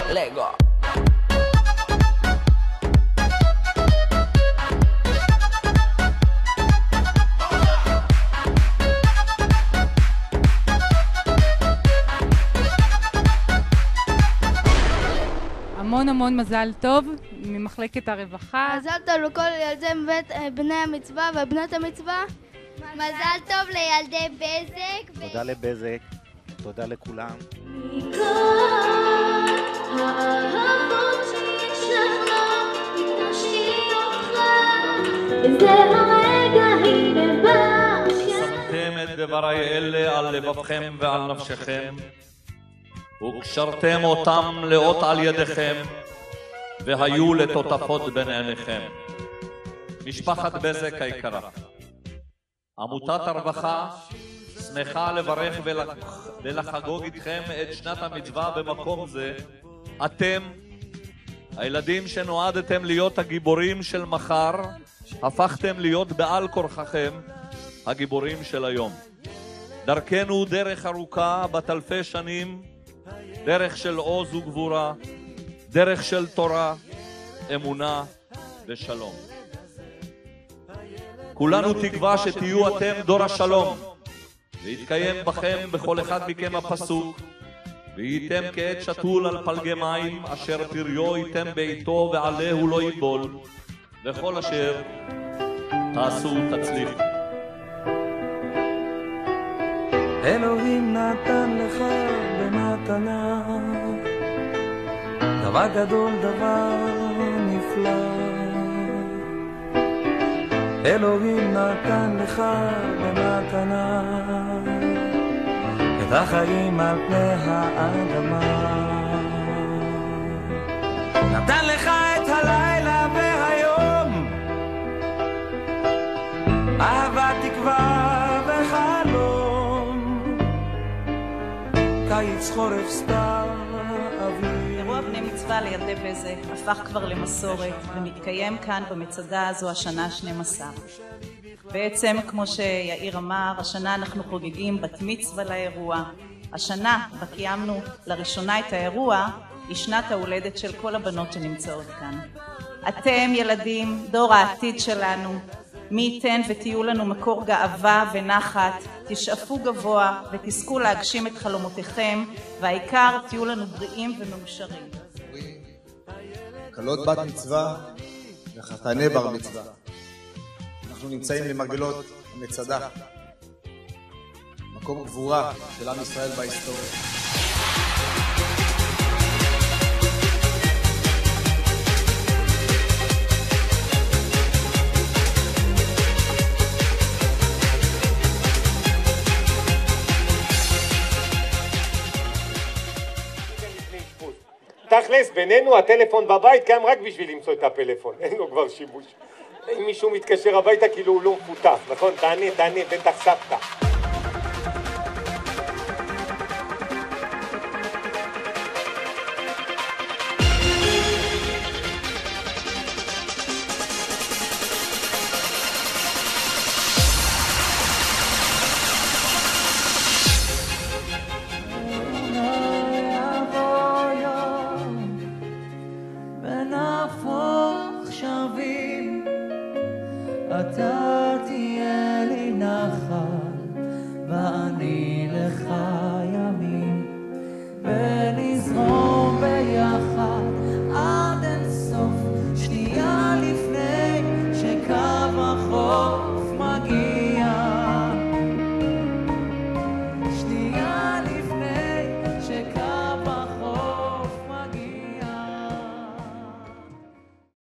לגו. המון המון מזל טוב ממחלקת הרווחה. מזל טוב לכל ילדי בני המצווה ובנות המצווה. מזל טוב לילדי בזק. תודה לבזק, תודה לכולם. מכל האהבות שיש לך, הקדשתי אותך, וזה הרגע הנה בא. שמתם את דברי אלה על לבבכם ועל נפשכם, וקשרתם אותם לאות על ידיכם, והיו לטוטפות בין עיניכם. משפחת בזק היקרה, עמותת הרווחה שמחה לברך ולחגוג איתכם את שנת המצווה במקום זה. אתם, הילדים שנועדתם להיות הגיבורים של מחר, הפכתם להיות בעל כורחכם הגיבורים של היום. דרכנו דרך ארוכה בת אלפי שנים, דרך של עוז וגבורה, דרך של תורה, אמונה ושלום. כולנו תקווה שתהיו אתם דור השלום, ויתקיים בכם בכל אחד מכם הפסוק, וייתם כעת שתול על פלגי מים, אשר פריו ייתם בעיתו ועליהו לא ייבול, וכל אשר תעשו תצליחו. אלוהים נתן לך במתנה דבר גדול, דבר נפלא. אלוהים נתן לך במתנה את החיים על פני האדמה. נתן לך את הלילה והיום, אהבה, תקווה וחלום, קיץ, חורף, סתיו, אביב. אירוע בני מצווה לילדי בזק הפך כבר למסורת ומתקיים כאן במצדה הזו השנה 12. בעצם כמו שיאיר אמר, השנה אנחנו חוגגים בת מצווה לאירוע. השנה בה קיימנו לראשונה את האירוע היא שנת ההולדת של כל הבנות שנמצאות כאן. אתם ילדים, דור העתיד שלנו, מי ייתן ותהיו לנו מקור גאווה ונחת, תשאפו גבוה ותזכו להגשים את חלומותיכם, והעיקר תהיו לנו בריאים ומאושרים. כלות בת מצווה וחתני בר מצווה. אנחנו נמצאים למרגלות המצדה, מקום גבורה של עם ישראל בהיסטוריה. תכלס, בינינו הטלפון בבית קיים רק בשביל למצוא את הפלאפון, אין לו כבר שימוש. אם מישהו מתקשר הביתה כאילו הוא לא מפותח, נכון? תענה, בטח סבתא. אתה תהיה לי נחל ואני